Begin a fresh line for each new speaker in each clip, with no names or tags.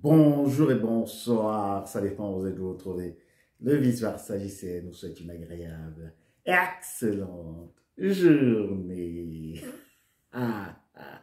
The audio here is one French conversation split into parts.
Bonjour et bonsoir, ça dépend où vous êtes vous retrouvez. Le vice-versa JCN nous souhaite une agréable et excellente journée. Ah, ah.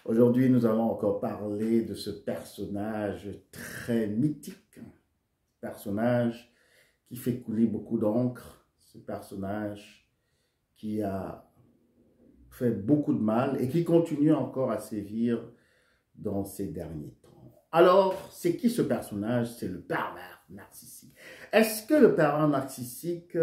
Aujourd'hui, nous allons encore parler de ce personnage très mythique, personnage qui fait couler beaucoup d'encre, ce personnage qui a fait beaucoup de mal et qui continue encore à sévir dans ces derniers temps. Alors, c'est qui ce personnage? C'est le pervers narcissique. Est-ce que le pervers narcissique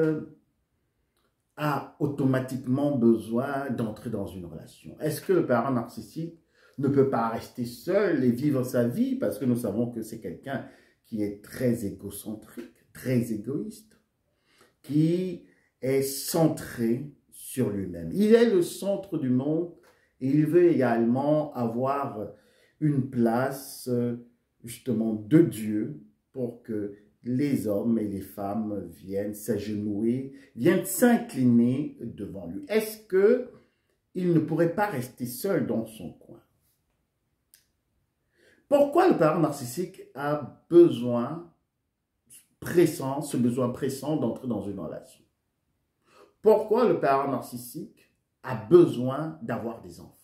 a automatiquement besoin d'entrer dans une relation? Est-ce que le pervers narcissique ne peut pas rester seul et vivre sa vie? Parce que nous savons que c'est quelqu'un qui est très égocentrique, très égoïste, qui est centré sur lui-même. Il est le centre du monde et il veut également avoir une place justement de Dieu pour que les hommes et les femmes viennent s'agenouiller, viennent s'incliner devant lui. Est-ce qu'il ne pourrait pas rester seul dans son coin? Pourquoi le pervers narcissique a besoin pressant, ce besoin pressant d'entrer dans une relation? Pourquoi le pervers narcissique a besoin d'avoir des enfants?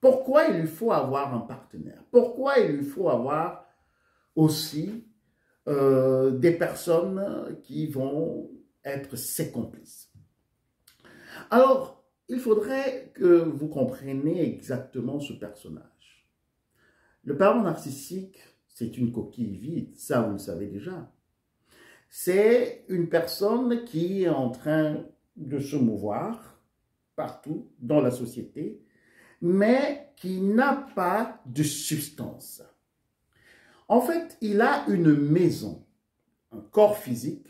Pourquoi il lui faut avoir un partenaire? Pourquoi il lui faut avoir aussi des personnes qui vont être ses complices? Alors, il faudrait que vous compreniez exactement ce personnage. Le pervers narcissique, c'est une coquille vide, ça vous le savez déjà. C'est une personne qui est en train de se mouvoir partout dans la société, mais qui n'a pas de substance. En fait, il a une maison, un corps physique,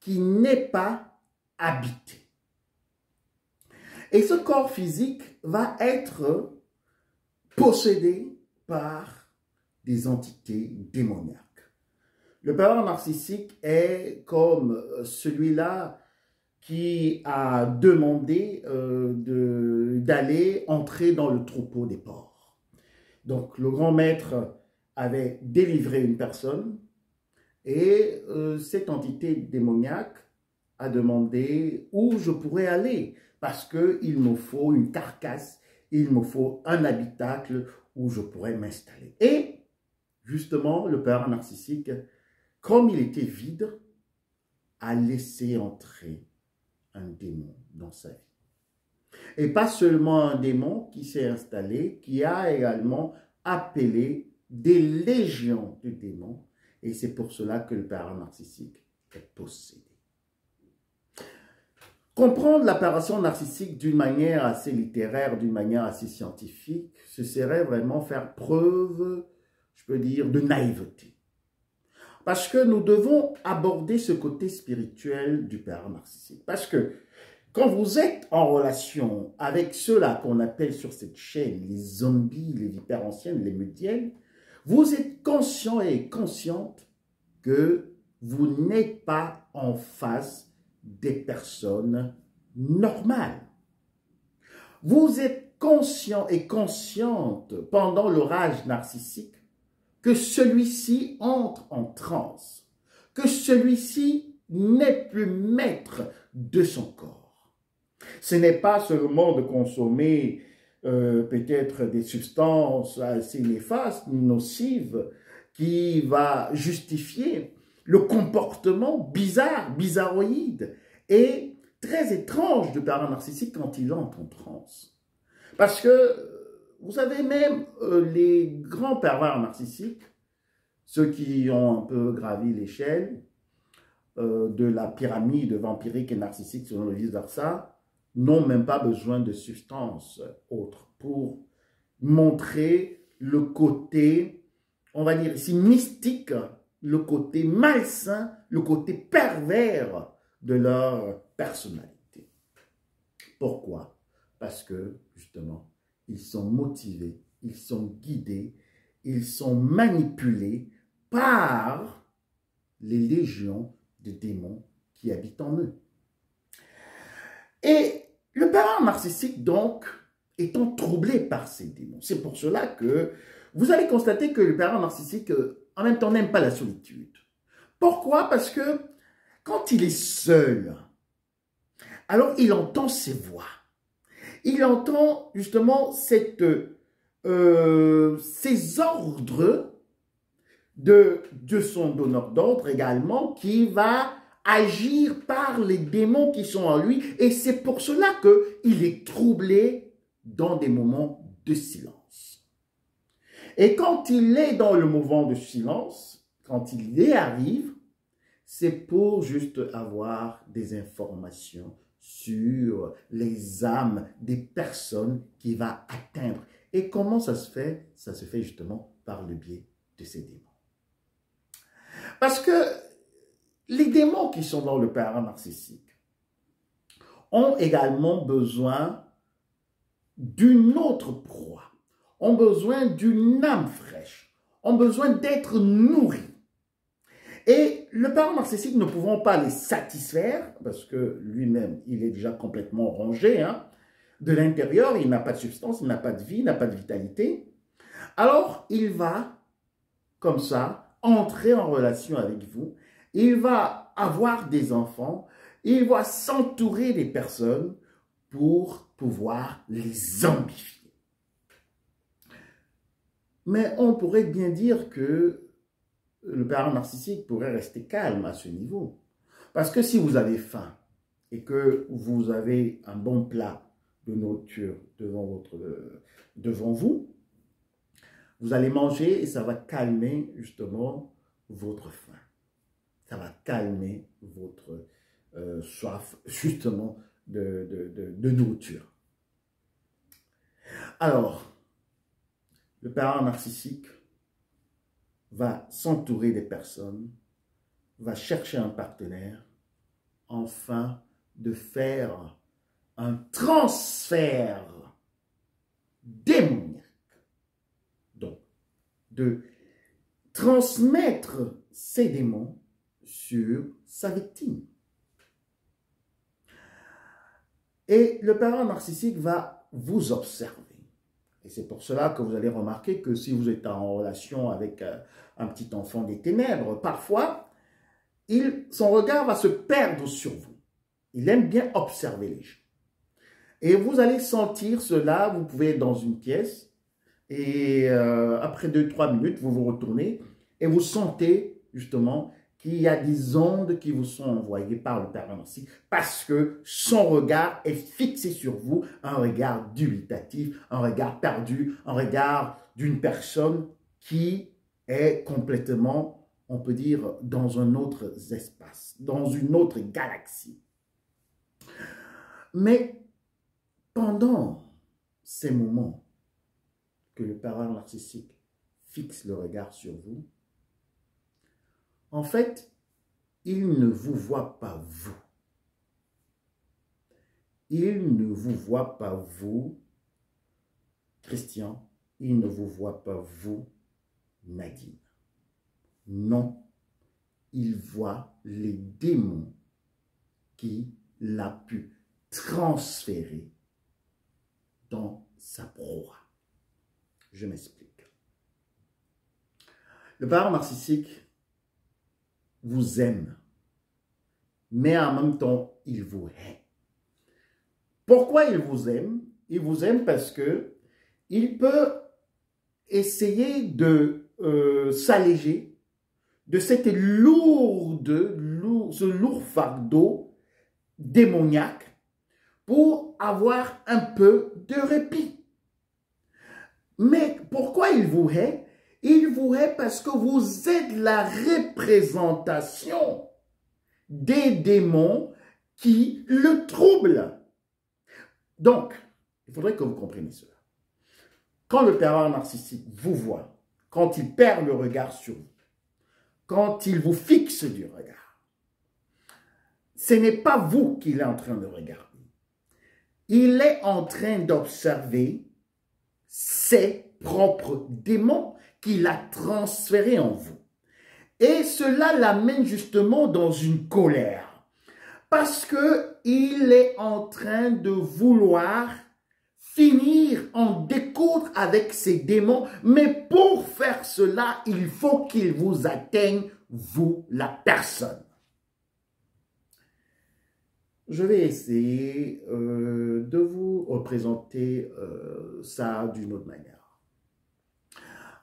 qui n'est pas habité. Et ce corps physique va être possédé par des entités démoniaques. Le pervers narcissique est comme celui-là qui a demandé d'aller entrer dans le troupeau des porcs. Donc, le grand maître avait délivré une personne et cette entité démoniaque a demandé où je pourrais aller parce qu'il me faut une carcasse, il me faut un habitacle où je pourrais m'installer. Et justement, le pervers narcissique, comme il était vide, a laissé entrer un démon dans sa vie. Et pas seulement un démon qui s'est installé, qui a également appelé des légions de démons. Et c'est pour cela que le pervers narcissique est possédé. Comprendre l'apparition narcissique d'une manière assez littéraire, d'une manière assez scientifique, ce serait vraiment faire preuve, je peux dire, de naïveté. Parce que nous devons aborder ce côté spirituel du pervers narcissique. Parce que quand vous êtes en relation avec ceux-là qu'on appelle sur cette chaîne les zombies, les vipères anciennes, les mudiennes, vous êtes conscient et consciente que vous n'êtes pas en face des personnes normales. Vous êtes conscient et consciente pendant le rage narcissique que celui-ci entre en transe, que celui-ci n'est plus maître de son corps. Ce n'est pas seulement de consommer peut-être des substances assez néfastes, nocives, qui va justifier le comportement bizarre, bizarroïde et très étrange du pervers narcissique quand il entre en transe. Parce que vous savez, même les grands pervers narcissiques, ceux qui ont un peu gravi l'échelle de la pyramide vampirique et narcissique selon le vice-versa, n'ont même pas besoin de substances autres pour montrer le côté, on va dire ici, mystique, le côté malsain, le côté pervers de leur personnalité. Pourquoi? Parce que, justement, ils sont motivés, ils sont guidés, ils sont manipulés par les légions de démons qui habitent en eux. Et le pervers narcissique, donc, étant troublé par ces démons. C'est pour cela que vous allez constater que le pervers narcissique, en même temps, n'aime pas la solitude. Pourquoi? Parce que quand il est seul, alors il entend ces voix. Il entend justement ces ordres de son donneur d'ordre également qui va agir par les démons qui sont en lui. Et c'est pour cela qu'il est troublé dans des moments de silence. Et quand il est dans le moment de silence, quand il y arrive, c'est pour juste avoir des informations sur les âmes des personnes qu'il va atteindre. Et comment ça se fait? Ça se fait justement par le biais de ces démons. Parce que les démons qui sont dans le pervers narcissique ont également besoin d'une autre proie, ont besoin d'une âme fraîche, ont besoin d'être nourris. Et le pervers narcissique ne pouvant pas les satisfaire, parce que lui-même, il est déjà complètement rongé, hein, de l'intérieur, il n'a pas de substance, il n'a pas de vie, il n'a pas de vitalité, alors il va, comme ça, entrer en relation avec vous, il va avoir des enfants, il va s'entourer des personnes pour pouvoir les amplifier. Mais on pourrait bien dire que le pervers narcissique pourrait rester calme à ce niveau. Parce que si vous avez faim et que vous avez un bon plat de nourriture devant vous, vous allez manger et ça va calmer justement votre faim. Ça va calmer votre soif justement de nourriture. Alors, le pervers narcissique va s'entourer des personnes, va chercher un partenaire, afin de faire un transfert démoniaque. Donc, de transmettre ces démons sur sa victime. Et le pervers narcissique va vous observer. Et c'est pour cela que vous allez remarquer que si vous êtes en relation avec un petit enfant des ténèbres, parfois, son regard va se perdre sur vous. Il aime bien observer les gens. Et vous allez sentir cela, vous pouvez être dans une pièce, et après 2-3 minutes, vous vous retournez, et vous sentez justement qu'il y a des ondes qui vous sont envoyées par le pervers narcissique parce que son regard est fixé sur vous, un regard dubitatif, un regard perdu, un regard d'une personne qui est complètement, on peut dire, dans un autre espace, dans une autre galaxie. Mais pendant ces moments que le pervers narcissique fixe le regard sur vous, en fait, il ne vous voit pas vous. Il ne vous voit pas vous, Christian. Il ne vous voit pas vous, Nadine. Non, il voit les démons qu'il a pu transférer dans sa proie. Je m'explique. Le pervers narcissique vous aime, mais en même temps, il vous hait. Pourquoi il vous aime? Il vous aime parce que il peut essayer de s'alléger de cette ce lourd fardeau démoniaque pour avoir un peu de répit. Mais pourquoi il vous hait? Il vous hait parce que vous êtes la représentation des démons qui le troublent. Donc, il faudrait que vous compreniez cela. Quand le pervers narcissique vous voit, quand il perd le regard sur vous, quand il vous fixe du regard, ce n'est pas vous qu'il est en train de regarder. Il est en train d'observer ses propres démons qu'il a transférés en vous. Et cela l'amène justement dans une colère. Parce qu'il est en train de vouloir finir en découdre avec ces démons, mais pour faire cela, il faut qu'ils vous atteignent, vous, la personne. Je vais essayer de vous représenter ça d'une autre manière.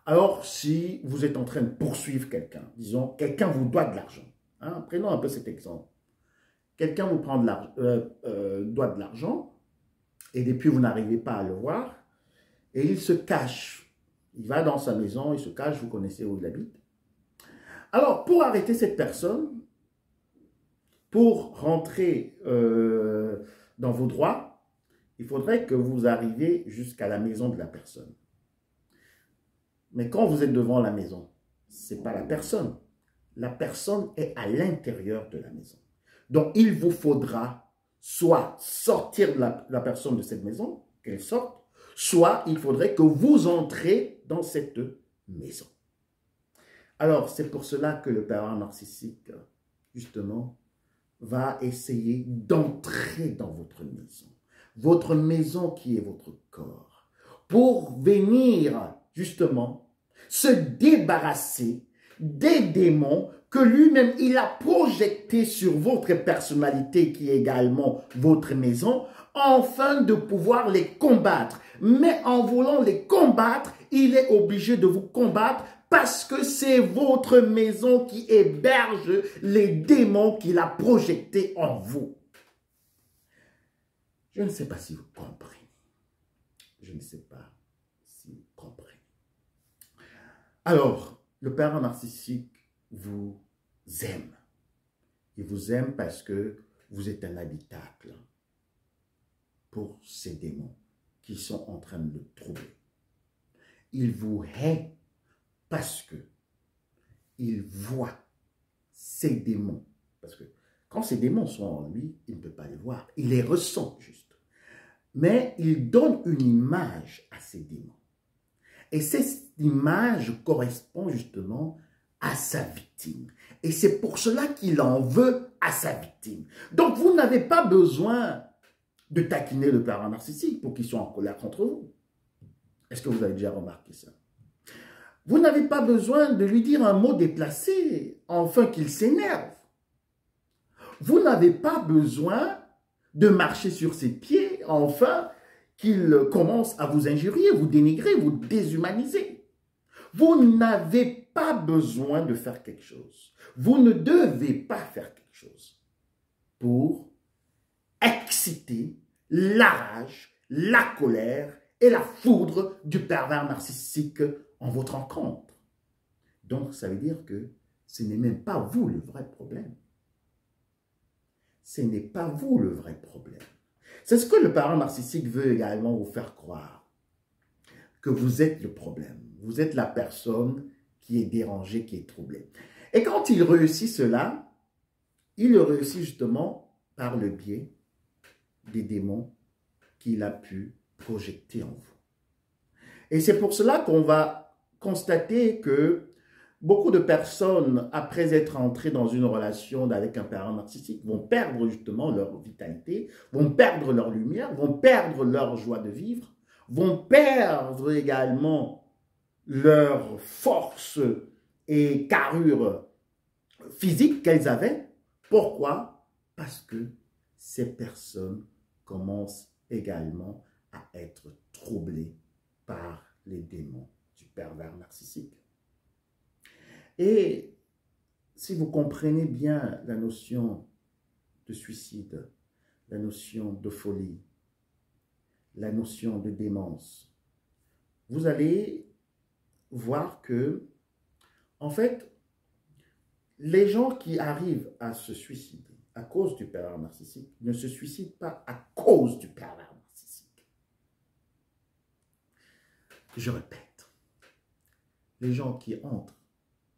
Alors, si vous êtes en train de poursuivre quelqu'un, disons, quelqu'un vous doit de l'argent. Hein, prenons un peu cet exemple. Quelqu'un vous prend doit de l'argent, et depuis vous n'arrivez pas à le voir, et il se cache. Il va dans sa maison, il se cache, vous connaissez où il habite. Alors, pour arrêter cette personne, pour rentrer dans vos droits, il faudrait que vous arriviez jusqu'à la maison de la personne. Mais quand vous êtes devant la maison, ce n'est pas la personne. La personne est à l'intérieur de la maison. Donc, il vous faudra soit sortir la personne de cette maison, qu'elle sorte, soit il faudrait que vous entrez dans cette maison. Alors, c'est pour cela que le pervers narcissique, justement, va essayer d'entrer dans votre maison qui est votre corps, pour venir, justement, se débarrasser des démons que lui-même, il a projetés sur votre personnalité qui est également votre maison, afin de pouvoir les combattre. Mais en voulant les combattre, il est obligé de vous combattre parce que c'est votre maison qui héberge les démons qu'il a projetés en vous. Je ne sais pas si vous comprenez. Je ne sais pas si vous comprenez. Alors, le pervers narcissique vous aime. Il vous aime parce que vous êtes un habitacle pour ces démons qui sont en train de le troubler. Il vous hait parce que il voit ces démons. Parce que quand ces démons sont en lui, il ne peut pas les voir. Il les ressent juste. Mais il donne une image à ces démons. Et cette image correspond justement à sa victime. Et c'est pour cela qu'il en veut à sa victime. Donc vous n'avez pas besoin de taquiner le pervers narcissique pour qu'il soit en colère contre vous. Est-ce que vous avez déjà remarqué ça? Vous n'avez pas besoin de lui dire un mot déplacé, afin qu'il s'énerve. Vous n'avez pas besoin de marcher sur ses pieds, afin qu'il commence à vous injurier, vous dénigrer, vous déshumaniser. Vous n'avez pas besoin de faire quelque chose. Vous ne devez pas faire quelque chose pour exciter la rage, la colère et la foudre du pervers narcissique en votre encontre. Donc, ça veut dire que ce n'est même pas vous le vrai problème. Ce n'est pas vous le vrai problème. C'est ce que le pervers narcissique veut également vous faire croire. Que vous êtes le problème. Vous êtes la personne qui est dérangée, qui est troublée. Et quand il réussit cela, il le réussit justement par le biais des démons qu'il a pu projeter en vous. Et c'est pour cela qu'on va constater que beaucoup de personnes, après être entrées dans une relation avec un pervers narcissique, vont perdre justement leur vitalité, vont perdre leur lumière, vont perdre leur joie de vivre, vont perdre également leur force et carrure physique qu'elles avaient. Pourquoi? Parce que ces personnes commencent également à être troublées par les démons du pervers narcissique. Et si vous comprenez bien la notion de suicide, la notion de folie, la notion de démence, vous allez voir que, en fait, les gens qui arrivent à se suicider à cause du pervers narcissique ne se suicident pas à cause du pervers narcissique. Je répète, les gens qui entrent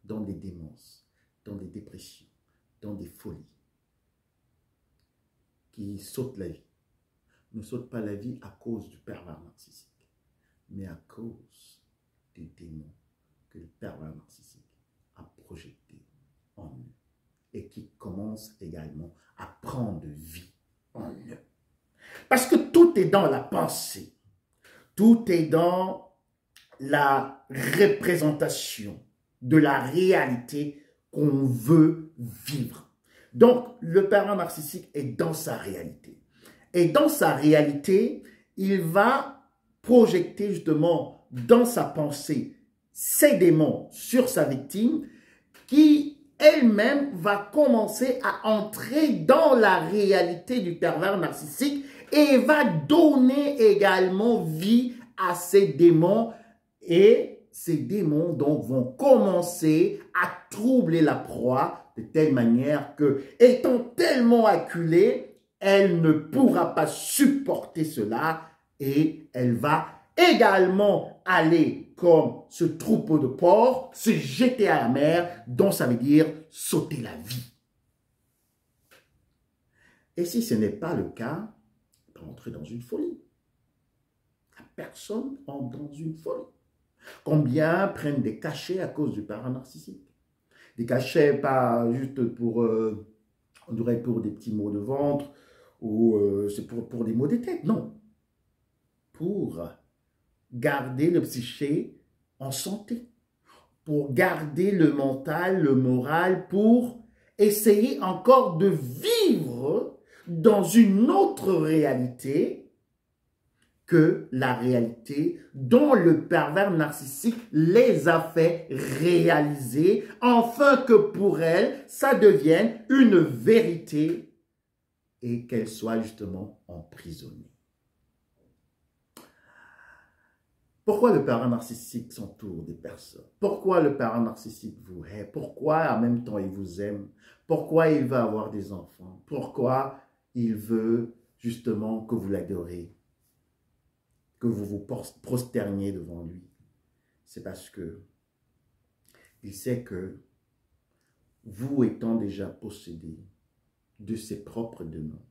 dans des démences, dans des dépressions, dans des folies, qui sautent la vie, ne sautent pas la vie à cause du pervers narcissique, mais à cause des démons que le pervers narcissique a projetés en eux et qui commencent également à prendre vie en eux. Parce que tout est dans la pensée. Tout est dans la représentation de la réalité qu'on veut vivre. Donc, le parent narcissique est dans sa réalité. Et dans sa réalité, il va projeter justement dans sa pensée ses démons sur sa victime qui elle-même va commencer à entrer dans la réalité du pervers narcissique et va donner également vie à ces démons et ces démons donc vont commencer à troubler la proie de telle manière que, étant tellement acculée, elle ne pourra pas supporter cela et elle va également aller comme ce troupeau de porcs, se jeter à la mer, dont ça veut dire sauter la vie. Et si ce n'est pas le cas, on peut entrer dans une folie. La personne entre dans une folie. Combien prennent des cachets à cause du parent narcissique? Des cachets pas juste pour, on dirait pour des petits maux de ventre ou c'est pour des maux de tête, non. Pour garder le psyché en santé, pour garder le mental, le moral, pour essayer encore de vivre dans une autre réalité que la réalité dont le pervers narcissique les a fait réaliser, afin que pour elle, ça devienne une vérité et qu'elle soit justement emprisonnée. Pourquoi le parent narcissique s'entoure des personnes? Pourquoi le parent narcissique vous hait? Pourquoi en même temps il vous aime? Pourquoi il veut avoir des enfants? Pourquoi il veut justement que vous l'adorez? Que vous vous prosterniez devant lui? C'est parce que il sait que vous étant déjà possédé de ses propres démons,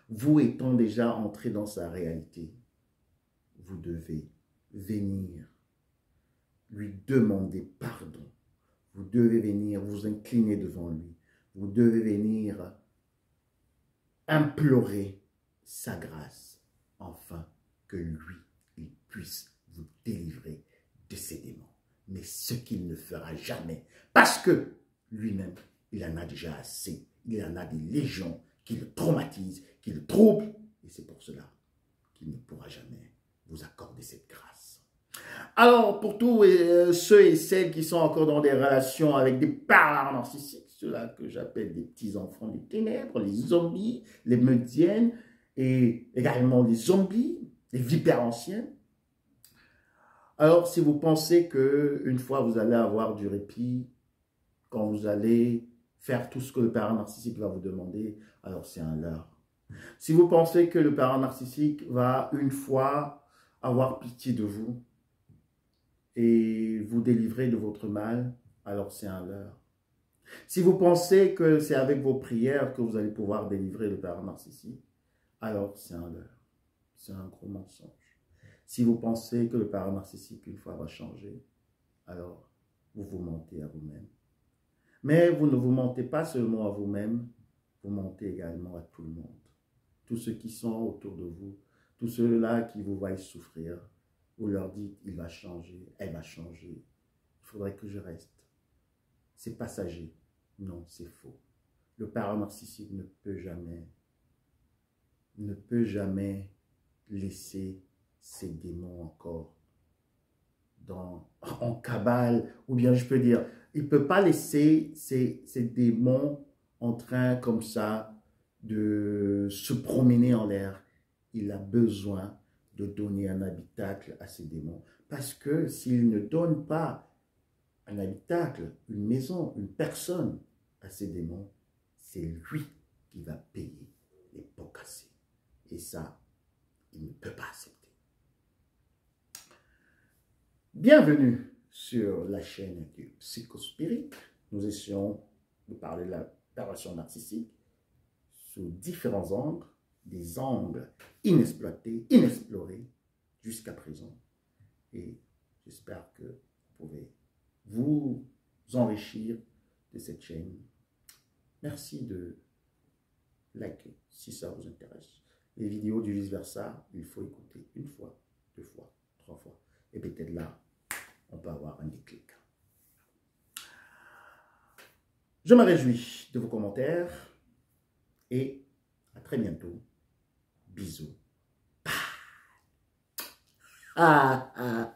vous étant déjà entré dans sa réalité, vous devez venir lui demander pardon. Vous devez venir vous incliner devant lui. Vous devez venir implorer sa grâce, afin que lui, il puisse vous délivrer de ses démons. Mais ce qu'il ne fera jamais, parce que lui-même, il en a déjà assez. Il en a des légions qui le traumatisent, qui le troublent. Et c'est pour cela qu'il ne pourra jamais vous accorder cette grâce. Alors, pour tous ceux et celles qui sont encore dans des relations avec des parents narcissiques, ceux-là que j'appelle des petits-enfants des ténèbres, les zombies, les meudiennes, et également les zombies, les vipères anciens. Alors, si vous pensez qu'une fois vous allez avoir du répit, quand vous allez faire tout ce que le parent narcissique va vous demander, alors c'est un leurre. Si vous pensez que le parent narcissique va une fois avoir pitié de vous et vous délivrer de votre mal, alors c'est un leurre. Si vous pensez que c'est avec vos prières que vous allez pouvoir délivrer le parent narcissique, alors c'est un leurre. C'est un gros mensonge. Si vous pensez que le parent narcissique une fois va changer, alors vous vous mentez à vous-même. Mais vous ne vous mentez pas seulement à vous-même, vous mentez également à tout le monde. Tous ceux qui sont autour de vous, tous ceux-là qui vous voient souffrir, vous leur dites, il va changer, elle va changer, il faudrait que je reste. C'est passager. Non, c'est faux. Le parent narcissique ne peut jamais laisser ses démons encore en cabale, ou bien je peux dire, il ne peut pas laisser ces démons en train comme ça de se promener en l'air. Il a besoin de donner un habitacle à ces démons. Parce que s'il ne donne pas un habitacle, une maison, une personne à ces démons, c'est lui qui va payer les pots cassés. Et ça, il ne peut pas accepter. Bienvenue sur la chaîne du Psychospirit. Nous essayons de parler de la perversion narcissique sous différents angles, des angles inexploités, inexplorés jusqu'à présent. Et j'espère que vous pouvez vous enrichir de cette chaîne. Merci de liker si ça vous intéresse. Les vidéos du vice-versa, il faut écouter une fois, deux fois, 3 fois. Et peut-être là, on peut avoir un déclic. Je me réjouis de vos commentaires et à très bientôt. Bisous. Ah, ah.